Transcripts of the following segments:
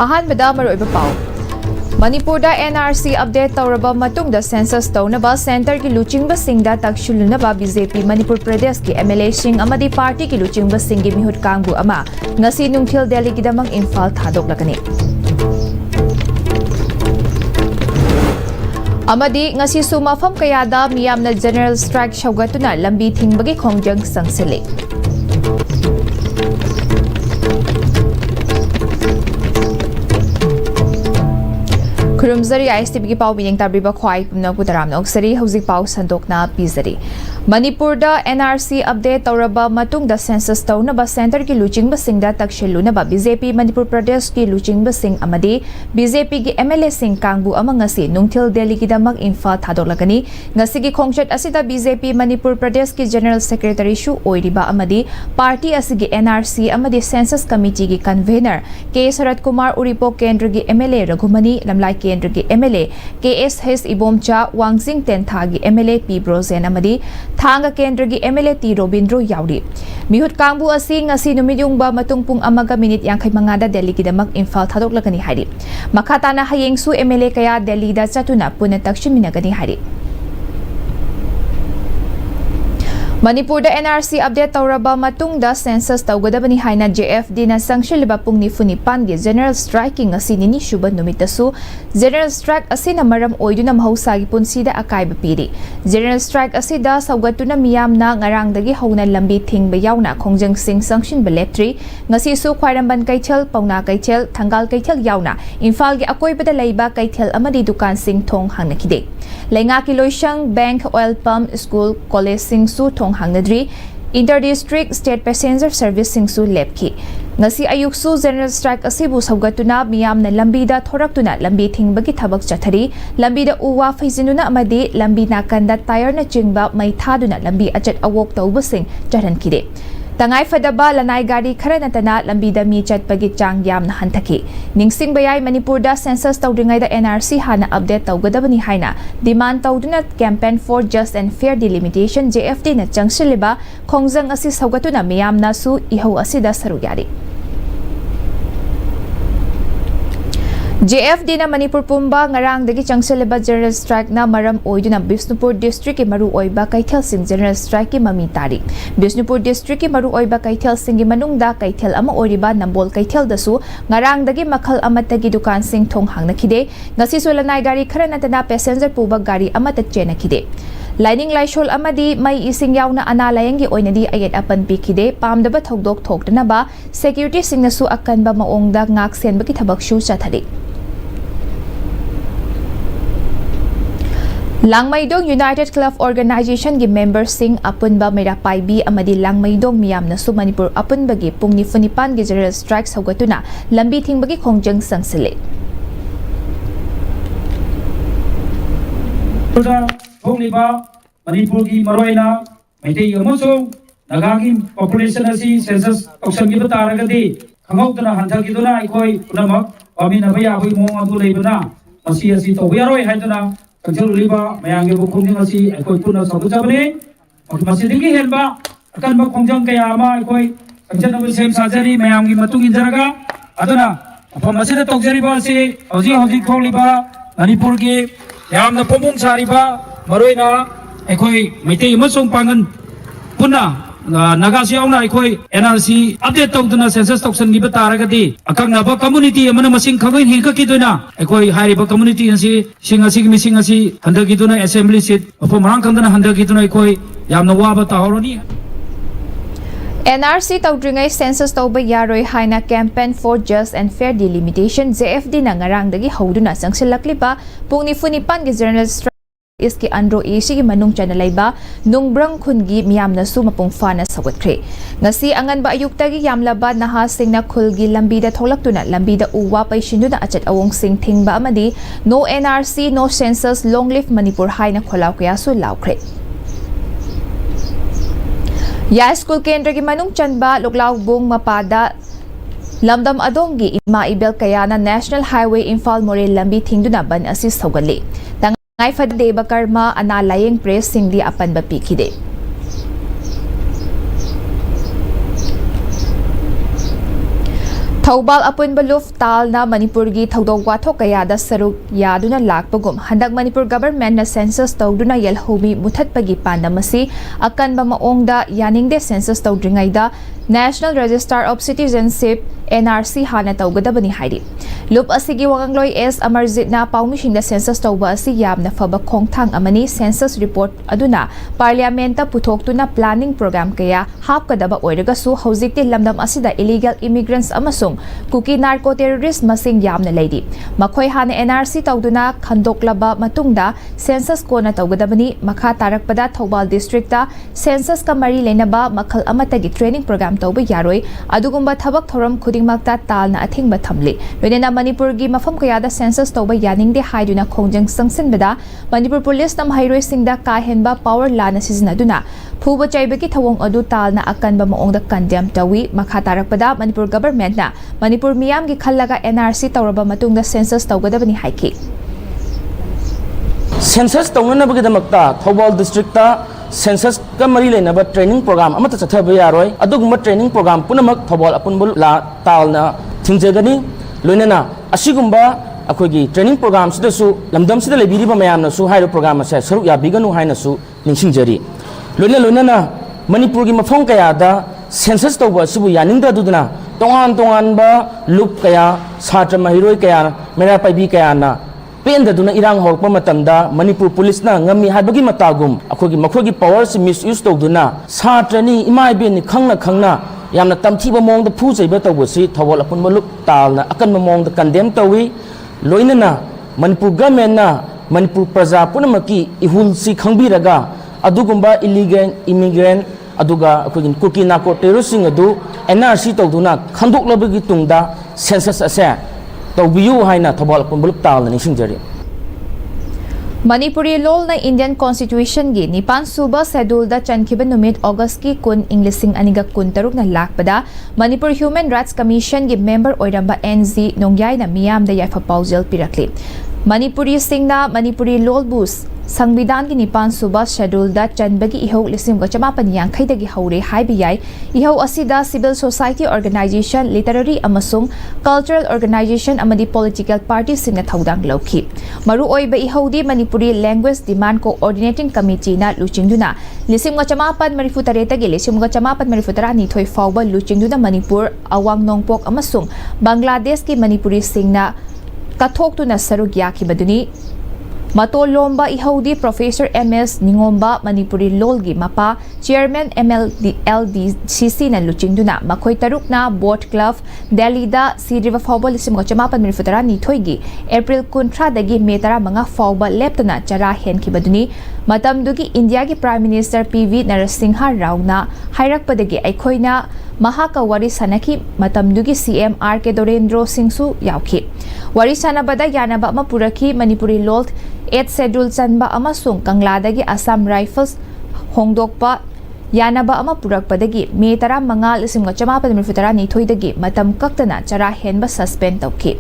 ꯑꯍꯥꯟꯕꯗ ꯃꯔꯨꯑꯣꯏꯕ ꯄꯥꯎ ꯃꯅꯤꯄꯨꯔꯗ NRC ꯑꯞꯗꯦꯠ ꯇꯧꯔꯕ ꯃꯇꯨꯡꯗ ꯁꯦꯟꯁꯁ ꯇꯧꯅꯕ ꯁꯦꯟꯇꯔꯒꯤ ꯂꯨꯆꯤꯡꯕꯁꯤꯡꯗ ꯇꯛꯁꯤꯜꯂꯨꯅꯕ BJP ꯃꯅꯤꯄꯨꯔ ꯄ꯭ꯔꯗꯦꯁꯀꯤ MLAꯁꯤꯡ ꯑꯃꯗꯤ ꯄꯥꯔꯇꯤꯒꯤ ꯂꯨꯆꯤꯡꯕꯁꯤꯡꯒꯤ ꯃꯤꯍꯨꯠ ꯀꯥꯡꯕꯨ ꯑꯃ ꯉꯁꯤ ꯅꯨꯡꯊꯤꯜ ꯗꯦꯜꯂꯤꯒꯤꯗꯃꯛ ꯏꯝꯐꯥꯜ ꯊꯥꯗꯣꯛꯂꯒꯅꯤ꯫ ꯑꯃꯗꯤ ꯉꯁꯤꯁꯨ ꯃꯐꯝ ꯀꯌꯥꯗ ꯃꯤꯌꯥꯝꯅ ꯖꯦꯅꯔꯦꯜ ꯁ꯭ꯇ꯭ꯔꯥꯏꯛ ꯁꯧꯒꯠꯇꯨꯅ ꯂꯝꯕꯤ ꯊꯤꯡꯕꯒꯤ ꯈꯣꯡꯖꯪ ꯆꯪꯁꯤꯜꯂꯤ꯫ ꯈꯨꯔꯨꯝꯖꯔꯤ Am-Istv ꯄꯥꯎ ꯃꯤꯠꯌꯦꯡ ꯇꯥꯕꯤꯕ ꯈ꯭ꯋꯥꯏ ꯄꯨꯝꯅꯃꯛꯄꯨ ꯇꯔꯥꯝꯅ ꯑꯣꯛꯆꯔꯤ꯫ ꯍꯧꯖꯤꯛ ꯄꯥꯎ ꯁꯟꯗꯣꯛꯅ ꯄꯤꯖꯔꯤ꯫ ꯃꯅꯤꯄꯨꯔꯗ NRC ꯑꯞꯗꯦꯠ ꯇꯧꯔꯕ ꯃꯇꯨꯡꯗ ꯁꯦꯟꯁꯁ ꯇꯧꯅꯕ ꯁꯦꯟꯇꯔꯒꯤ ꯂꯨꯆꯤꯡꯕꯁꯤꯡꯗ ꯇꯛꯁꯤꯜꯂꯨꯅꯕ BJP ꯃꯅꯤꯄꯨꯔ ꯄ꯭ꯔꯗꯦꯁꯀꯤ ꯂꯨꯆꯤꯡꯕꯁꯤꯡ ꯑꯃꯗꯤ BJPꯒꯤ MLAꯁꯤꯡ ꯀꯥꯡꯕꯨ ꯑꯃ ꯉꯁꯤ ꯅꯨꯡꯊꯤꯜ ꯗꯦꯜꯂꯤꯒꯤꯗꯃꯛ ꯏꯝꯐꯥꯜ ꯊꯥꯗꯣꯛꯂꯒꯅꯤ꯫ ꯉꯁꯤꯒꯤ ꯈꯣꯡꯆꯠ ꯑꯁꯤꯗ BJP ꯃꯅꯤꯄꯨꯔ ꯄ꯭ꯔꯗꯦꯁꯀꯤ ꯖꯦꯅꯔꯦꯜ ꯁꯦꯀ꯭ꯔꯦꯇꯔꯤꯁꯨ ꯑꯣꯏꯔꯤꯕ ꯑꯃꯗꯤ ꯄꯥꯔꯇꯤ ꯑꯁꯤꯒꯤ NRC ꯑꯃꯗꯤ ꯁꯦꯟꯁꯁ ꯀꯃꯤꯇꯤꯒꯤ ꯀꯟꯚꯦꯅꯔ ꯀꯦ ꯁꯔꯠ ꯀꯨꯃꯥꯔ ꯎꯔꯤꯄꯣꯛ ꯀꯦꯟꯗ꯭ꯔꯒꯤ MLA ꯔꯘꯨꯃꯅꯤ ꯂꯝꯂꯥꯏ ꯀꯦꯟꯗ꯭ꯔꯒꯤ MLA KSH ꯏꯕꯣꯝꯆꯥ ꯋꯥꯡꯖꯤꯡ ꯇꯦꯟꯊꯥꯒꯤ MLA ꯄꯤ ꯕ꯭ꯔꯣꯖꯦꯟ ꯑꯃꯗꯤ ꯊꯥꯡꯒ ꯀꯦꯟꯗ꯭ꯔꯒꯤ MLA ꯇꯤ ꯔꯣꯕꯤꯟꯗ꯭ꯔꯣ ꯌꯥꯎꯔꯤ꯫ ꯃꯤꯍꯨꯠ ꯀꯥꯡꯕꯨ ꯑꯁꯤ ꯉꯁꯤ ꯅꯨꯃꯤꯠ ꯌꯨꯡꯕ ꯃꯇꯨꯡ ꯄꯨꯡ 1:35ꯗ ꯗꯦꯜꯂꯤꯒꯤꯗꯃꯛ ꯏꯝꯐꯥꯜ ꯊꯥꯗꯣꯛꯂꯒꯅꯤ ꯍꯥꯏꯔꯤ꯫ ꯃꯈꯥ ꯇꯥꯅ ꯍꯌꯦꯡꯁꯨ MLA ꯀꯌꯥ ꯗꯦꯜꯂꯤꯗ ꯆꯠꯇꯨꯅ ꯄꯨꯟꯅ ꯇꯛꯁꯤꯟꯃꯤꯟꯅꯒꯅꯤ ꯍꯥꯏꯔꯤ꯫ ꯃꯅꯤꯄꯨꯔꯗ NRC ꯑꯞꯗꯦꯠ ꯇꯧꯔꯕ ꯃꯇꯨꯡꯗ ꯁꯦꯟꯁꯁ ꯇꯧꯒꯗꯕꯅꯤ ꯍꯥꯏꯅ JFDꯅ ꯆꯪꯁꯤꯜꯂꯤꯕ ꯄꯨꯡ 94ꯒꯤ ꯖꯦꯅꯔꯦꯜ ꯁ꯭ꯇ꯭ꯔꯥꯏꯛꯀꯤ ꯉꯁꯤ ꯅꯤꯅꯤ ꯁꯨꯕ ꯅꯨꯃꯤꯠꯇꯁꯨ ꯖꯦꯅꯔꯦल ꯁ꯭ꯇ꯭ꯔꯥꯏꯛ ꯑꯁꯤꯅ ꯃꯔꯝ ꯑꯣꯏꯗꯨꯅ ꯃꯍꯧꯁꯥꯒꯤ ꯄꯨꯟꯁꯤꯗ ꯑꯀꯥꯏꯕ ꯄꯤꯔꯤ꯫ ꯖꯦꯅꯔꯦꯜ ꯁ꯭ꯇ꯭ꯔꯥꯏꯛ ꯑꯁꯤꯗ ꯁꯧꯒꯠꯇꯨꯅ ꯃꯤꯌꯥꯝꯅ ꯉꯔꯥꯡꯗꯒꯤ ꯍꯧꯅ ꯂꯝꯕꯤ ꯊꯤꯡꯕ ꯌꯥꯎꯅ ꯈꯣꯡꯖꯪꯁꯤꯡ ꯆꯪꯁꯤꯟꯕ ꯂꯦꯞꯇ꯭ꯔꯤ꯫ ꯉꯁꯤꯁꯨ ꯈ꯭ꯋꯥꯏꯔꯝꯕꯟ ꯀꯩꯊꯦꯜ, ꯄꯥꯎꯅꯥ ꯀꯩꯊꯦꯜ, ꯊꯪꯒꯥꯜ ꯀꯩꯊꯦꯜ ꯌꯥꯎꯅ ꯏꯝꯐꯥꯜꯒꯤ ꯑꯀꯣꯏꯕꯗ ꯂꯩꯕ ꯀꯩꯊꯦꯜ ꯑꯃꯗꯤ ꯗꯨꯀꯥꯟꯁꯤꯡ ꯊꯣꯡ ꯍꯥꯡꯅꯈꯤꯗꯦ꯫ ꯂꯩꯉꯥꯛꯀꯤ ꯂꯣꯏꯁꯪ, ꯕꯦꯡꯛ, ꯑꯣꯏꯜ ꯄꯝꯞ, ꯁ꯭ꯀꯨꯜ, ꯀꯣꯂꯦꯖꯁꯤꯡꯁꯨ ꯊꯣꯡ ꯍꯥꯡꯅꯗ꯭ꯔꯤ꯫ इंटर-डिस्ट्रिक्ट स्टेट पैसेंजर सर्विससिंगसु लेपखी। ngasi ayuksu general strike asibu saugatuna miyamna lambida thoraktuna lambi thingbagi thabak chathari lambida uwa faijinuna amadi lambi nakanda tire na chingba mai thaduna lambi achat awok tawbasing charankide tangai fadaba lanai gari khara natana lambida mi chatpagi chang yamna hanthaki ningsing bayai manipur da census tawdringai da NRC hana update tawgadabani haina demand tawduna campaign for just and fair delimitation JFD na changsiliba khongjang asi saugatuna miyamna su ihau asida saru yari JFD na Manipur Pumba ngarang dagi changsileba general strike na maram oiduna Bishnupur district ki maru oiba kaithel sing general strike ki mami tari Bishnupur district ki maru oiba kaithel sing gi manungda kaithel ama oiriba Nambol kaithel dasu ngarang dagi makhal amatagi dukan sing thong hangna khide ngasi solanai gari khara natana passenger puba gari amata chena khide Lining Laishol amadi mai ising yauna ana layangi oinadi ayat apan pikide pamdaba thokdok thokdana ba security sing nasu akanba maongda ngak senba ki thabak shu chathari Langmaidong United Club Organization gi members sing apunba mera paibi amadi Langmaidong miyam na su Manipur apunbagi pung nifunipan gi general strike saugatuna lambi thingbagi khongjang sangsile Hongliba Manipur gi maroina maitei amasong nagagi population asi census auction gi bataragadi khangokdana hanthagiduna aikoi punamak pamina baya boi mong adu leibana asi tobiyaroi haiduna Kanjaliba mayangi bukungi masih ekoi puna sabu sabne masih tinggi helba akan bakungjang kaya ama ekoi kanjana bersem sajari mayangi matung injaraga aduna apa masih ada tokjariba si hoji kholiba Manipur ki yam na pomung sariba maroina ekoi maitei masong pangan puna Nagasiyauna ekoi NRC update tawduna census auction gi bataragadi akaknaba community amana masing khagoi hinka kiduna ekoi hariba community asi singasi missing asi handagiduna assembly seat apo marang kandana handagiduna ekoi yamna waba tahoroni NRC tawdringai census tawba yaroi haina campaign for just and fair delimitation JFD na ngarang dagi hoduna sangsilakliba pung nifunipan gi general iski andro isi gi manung chana laiba nungbrang khungi miyamna su mapung fana sawatkhre ngasi angan ba ayukta gi yamlaba naha singna khulgi lambida tholaktuna lambida uwa paishinuna achat awong sing thingba amadi no NRC no census long live Manipur haina kholaw kya su lawkhre ya school kendra gi manung chanba loklaw bung mapada lamdam adongi ima ibel kayana national highway Imphal More lambi thingduna ban asi sawgali Ngai fadde bakarma ana laying press singli apan bapikide Thobal apunba luf talna Manipurgi thodok wathok kayada saruk yaduna lakpagum handak Manipur government na census tawduna yelhomi muthatpagi pandamasi akanba maongda yaningde census tawdringaida National Register of Citizenship NRC hana tawgadabani hairi lup asigi wangangloi S Amarjit na paumishingda census tawba asi yamna faba khongthang amani census report aduna parliament ta puthoktuna planning program kaya hapkadaba oiraga su hojikti lamdam asida illegal immigrants amasung kuki narco terrorist masing yamna leidi makhoi hana NRC tawduna khandoklaba matungda census kona tawgadabani makha tarakpada Thobal district ta census ka mari lenaba makhal amatagi training program tawba yaroi adugumba thabak thoram khudingmakta talna athingba thamli loinena Manipur gi mafam kayada census tawba yaningde haiduna khongjang sangsinbada Manipur police tam hairoi singda ka henba power lana sizinaduna phuba chaibaki thawong adu talna akanba maongda condemn tawi makha tarakpada Manipur government na Manipur miyam gi khallaga NRC tawraba matungda census tawgadabani haiki census tawnanabagidamagta Thobal district ta census ka mari lenaba training program amata chathaba yaroi adugumba training program punamak Thobal apunbul la talna thingjagani loinana asigumba akogi training program sida su lamdam sida lebiriba mayamna su hairo program ase saruk yabiganu haina su ningsingjari loinana Manipur gi mafong kaya da census tawba sibu yaningda duduna tongan ba lup kaya satra mahiroi kaya mera paibi kaya na pen duna irang horpa matamda Manipur police na ngami habagi matagum akogi makhogi power si misuse tawduna satrani imai ben khangna yamna tamthiba mongda phu chaiba tawbasi Thobal apunba lup talna akanma mongda condemn tawi loinana Manipur government na Manipur praja punamaki ihul si khangbiraga adugumba illegal immigrant aduga akogi kuki narco terrorist adu NRC tawduna khandoklabagi tungda census ase tawbiyu haina Thobal apunba lup talna nishingjari Manipuri lol na Indian Constitution gi nipan suba schedule da chankiba numit August ki kun Englising aniga kun taruk na lakpada Manipur Human Rights Commission gi member oiramba NZ nongyai na miyam da yaifa paujel pirakli Manipuri singna Manipuri lol bus Sangbidan ki nipan suba schedule da chanbagi ihau lisim ga chamapan yang khaida gi haure haibi yai ihau asida civil society organization literary amasung cultural organization amadi political parties singna thaudang lauki maru oiba ihau di Manipuri language demand coordinating committee na luchingduna lisim ga chamapan marifu tareta gi lisim ga chamapan marifu tarani thoi fawba luchingduna Manipur awang nongpok amasung Bangladesh ki Manipuri singna kathoktu na saruk yaki baduni Mato lomba ihaudi Professor MS Ningomba Manipuri lolgi mapa Chairman LDCC na luchingduna makhoi taruk na Boat Club Delhi da Sidriva Fawba lisim ga chamapan mirifutara ni thoigi April kuntra dagi metara mga fawba leptana chara hen kibaduni matamdugi India gi Prime Minister PV Narasingha Rao na hairakpadagi aikhoina mahaka wari sanaki matamdugi CM RK Dorendro Singsu yauki wari sanabada yanaba ama puraki Manipuri lol 8 schedule chanba amasung Kangladagi Assam Rifles hongdokpa yanaba ama purakpadagi me tara manga lisim ga chamapan mirfutara ni thoidagi matam kaktana chara henba suspend tawki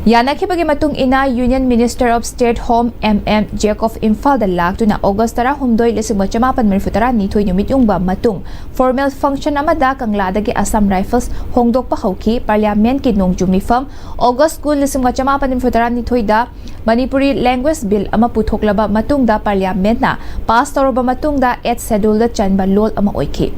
Yanakibagi matung ina Union Minister of State Home MM Jacob Imphal da laktuna August tara humdoi lisim ga chamapan mirfutara ni thoi numit yungba matung formal function amada Kangladagi Assam Rifles hongdokpa hauki parliament ki nongjumi fam August kun lisim ga chamapan mirfutara ni thoida Manipuri language bill ama puthoklaba matungda parliament na pass toroba matungda 8 schedule da chanba lol ama oiki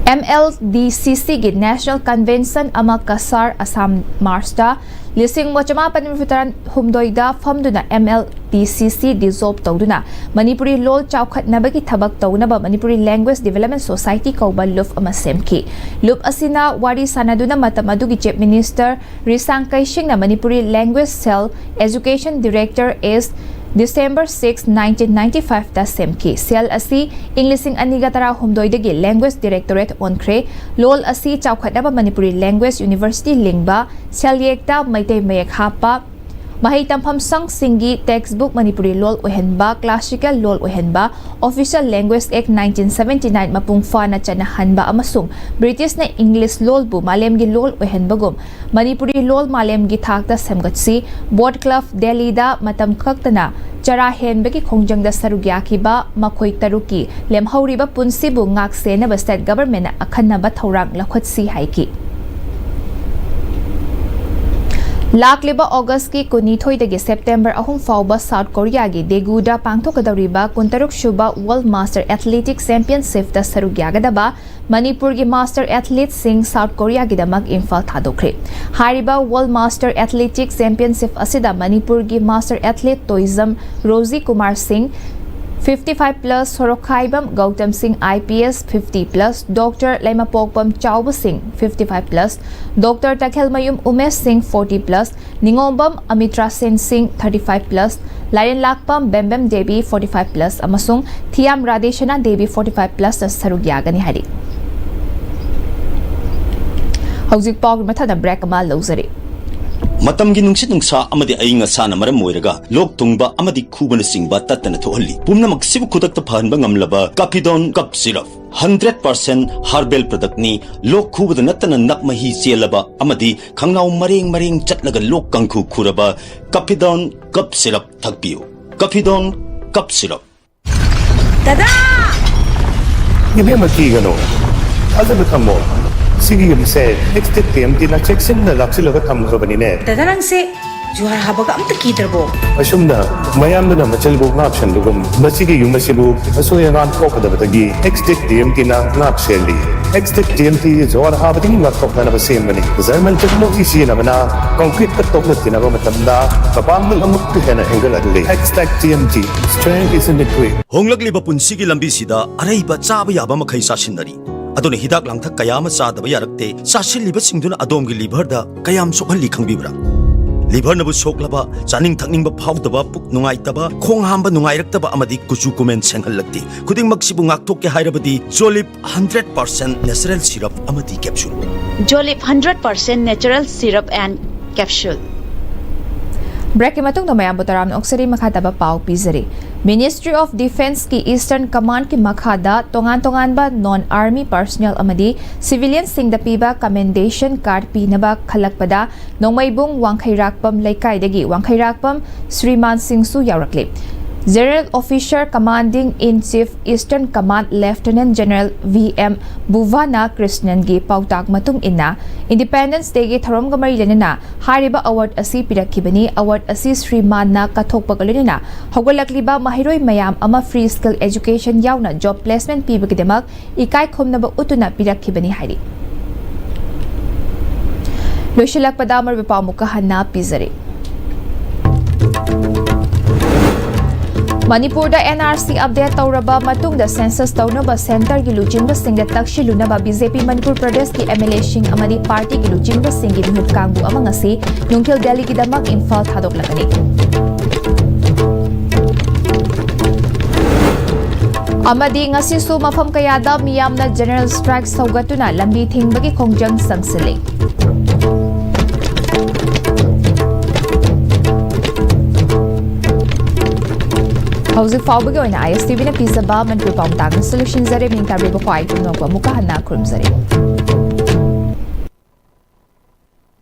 MLDCC gi National Convention ama kasar Assam Marsda lising mo chamapan mirfutaran humdoida famduna MLDCC dissolve tawduna Manipuri lol chawkhat nabagi thabak tawnaba Manipuri Language Development Society kauba luf ama semki lup asina wari sanaduna matamadugi Chief Minister Risang Kaishing na Manipuri Language Cell Education Director is December 6, 1995 ta semki cell asi Englising aniga tara humdoidagi Language Directorate onkre lol asi chawkhatnaba Manipuri Language University lingba cell yekta maitei mayek hapa Mahai tampham sang singi textbook Manipuri lol ohenba classical lol ohenba Official Language Act 1979 mapungfa na chanahanba amasung British na English lol bu malem gi lol ohenba gum Manipuri lol malem gi thakta semgatsi Boat Club Delhi da matam kaktana chara henbagi khongjang da sarugyaki ba makhoi taruki lemhauri ba punsi bu ngak sena ba state government na akhanna ba thorang lakhot si haiki ꯂꯥꯛꯂꯤꯕ ꯑꯣꯒꯁ ꯀꯤ 22ꯗꯒꯤ September 3 ꯐꯥꯎꯕ south ꯀꯣꯔꯤꯌꯥꯒꯤ ꯗꯦꯒꯨꯗ ꯄꯥꯡꯊꯣꯛꯀꯗꯧꯔꯤꯕ 16 ꯁꯨꯕ world master athletic ꯆꯦꯝꯄꯤꯌꯟꯁꯤꯞꯇ ꯁꯔꯨꯛ ꯌꯥꯒꯗꯕ ꯃꯅꯤꯄꯨꯔꯒꯤ master ꯑꯦꯊꯂꯦꯠꯁꯤꯡ south ꯀꯣꯔꯤꯌꯥꯒꯤꯗꯃꯛ Imphal ꯊꯥꯗꯣꯛꯈ꯭ꯔꯦ꯫ ꯍꯥꯏꯔꯤꯕ world master athletic championship ꯑꯁꯤꯗ ꯃꯅꯤꯄꯨꯔꯒꯤ master athlete Toijam Rosie Kumar ꯁꯤꯡ 55+, ꯁꯣꯔꯣꯛꯈꯥꯏꯕꯝ ꯒꯧꯇꯝ ꯁꯤꯡ IPS 50+, ꯗꯣꯛꯇꯔ ꯂꯩꯃꯄꯣꯛꯄꯝ ꯆꯥꯎꯕ ꯁꯤꯡ 55+, ꯗꯣꯛꯇꯔ ꯇꯈꯦꯜꯃꯌꯨꯝ ꯎꯃꯦश ꯁꯤꯡ 40+, ꯅꯤꯉꯣꯝꯕꯝ ꯑꯃꯤꯇ꯭ꯔꯥ ꯁꯦꯟ ꯁꯤꯡ 35+, ꯂꯥꯏꯔꯦꯟ ꯂꯥꯛꯄꯝ ꯕꯦꯝꯕꯦꯝ ꯗꯦꯕꯤ 45+, ꯑꯃꯁꯨꯡ ꯊꯤꯌꯥꯝ ꯔꯥꯙꯦꯁꯅꯥ ꯗꯦꯕꯤ 45+ ꯁꯔꯨꯛ ꯌꯥꯒꯅꯤ ꯍꯥꯏꯔꯤ꯫ ꯍꯧꯖꯤꯛ ꯄꯥꯎꯒꯤ ꯃꯊꯪꯗ ꯕ꯭ꯔꯦꯛ ꯑꯃ ꯂꯧꯖꯔꯤ꯫ ꯃꯇꯝꯒꯤ ꯅꯨꯡꯁꯤꯠ ꯅꯨꯡꯁꯥ ꯑꯃꯗꯤ ꯑꯏꯪ ꯑꯁꯥꯅ ꯃꯔꯝ ꯑꯣꯏꯔꯒ ꯂꯣꯛ ꯊꯨꯡꯕ ꯑꯃꯗꯤ ꯈꯨꯕꯅꯆꯤꯡꯕ ꯇꯠꯇꯅ ꯊꯣꯛꯍꯜꯂꯤ꯫ ꯄꯨꯝꯅꯃꯛ ꯁꯤꯕꯨ ꯈꯨꯗꯛꯇ ꯐꯍꯟꯕ ꯉꯝꯂꯕ ꯀꯥꯐꯤꯗꯣꯟ ꯀꯞ ꯁꯤꯔꯞ 100% ꯍꯥꯔꯕꯦꯜ ꯄ꯭ꯔꯗꯛꯅꯤ꯫ ꯂꯣꯛ ꯈꯨꯕꯗ ꯅꯠꯇꯅ ꯅꯞ ꯃꯍꯤ ꯆꯦꯜꯂꯕ ꯑꯃꯗꯤ ꯈꯪꯅꯥꯎ ꯃꯔꯦꯡ ꯃꯔꯦꯡ ꯆꯠꯂꯒ ꯂꯣꯛ ꯀꯪꯈꯨ ꯈꯨꯔꯕ ꯀꯥꯐꯤꯗꯣꯟ ꯀꯞ ꯁꯤꯔꯞ ꯊꯛꯄꯤꯌꯨ꯫ ꯀꯥꯐꯤꯗꯣꯟ ꯀꯞ ꯁꯤꯔꯞ꯫ दादा इबेम कीगनो अजब थमो सिगी यमसे नेक्स्ट टीएमटी ना चेक्सन ना लाक्सिलगा थमखबनिने दादा नंसे जुहार हाबगा अमत कीदरबो असुमना मयामना मचल बो नाप्शन दुगम मसिगी युमसिबु असोयगान कोकदबतगी नेक्स्ट टीएमटी ना नाप्सेली नेक्स्ट टीएमटी जुहार हाबदि नाथोकना बसेमनी जर्मन टेक्नोलॉजी सिनबना कंक्रीट का तोकलतिना मतमदा पापांगल अमुक हेना हेंगलगले next TMT strength is in the tree होंगलक्लिबा पुंसिगी लंबीसिदा अरैबा चाबा याबा मखै सासिनरी अदुना हिदाक लांथक कयाम चादबा यारक्ते सासिलिबसिंगदुना अदोमगी लिभरदा कयाम सोखल्ली खंगबिब्रा लिभर नबु सोकलबा चानिंग थकनिंग फाउदबा पुक नुंगाइतबा खोंग हांबा नुंगाइरक्तबा अमदि कुचु कुमेन सेंगहल्लक्ति खुदिंगमक सिबु ngakthokke hairabadi जोलिप 100% नेचुरल सिरप अमदि कैप्सूल जोलिप 100% natural syrup and capsule break के मतुंग मयाम बुतराम ऑक्सरी मखादबा पाव पीजरी। मिनिस्ट्री ऑफ डिफेंस की ईस्टर्न कमांड की मखादा तोंगान तोंगानबा नॉन आर्मी पर्सनल अमदी सिविलियन सिंगदा पीबा कमेंडेशन कार्ड पीनबा खलकपदा नोंमैबुंग वांखैराकपम लैकाइदगी वांखैराकपम श्रीमान सिंहसु यावरकले। General officer commanding in chief eastern command lieutenant general VM Bhuvana Krishnan की पाउताक मतुंग इन्ना इंडिपेंडेंस डे की थरम गमरी लेना हारिबा अवार्ड असी पिरखिबनी। अवार्ड असी श्रीमानना कथोकपग लेना हौगलक्लिबा महिरोय मयाम अमा फ्री स्किल एजुकेशन यावना जॉब प्लेसमेंट पीबगीदमक इकाय खुमनबा उतुना पिरखिबनी हाइरी। लोइशलकपदा मरबे पामुका हन्ना पिजरे। मणिपुर NRC अपडेट तौरबा मतुंगदा सेंसस तौनबा सेंटर की लुचिंबसिंगदा तक्शिलुनबा बीजेपी मणिपुर प्रदेश की MLA सिंह अमदी पार्टी की लुचिंबसिंगी मिहुत कांगबु अमंगसी नुंगथिल दिल्ली की दमक Imphal थादोकलगनी। अमदी ngasisu mafam kayada miyamna general strike saugatuna lambi thingbagi khongjang sangsile। हौजिक फाउबगे ओइना Am-Istv ने पिजबा मनपुर पाउमतांग सोल्यूशन जरे मिंग ताबे बखवाई तुनोक मुका हन्ना खुरमजरे।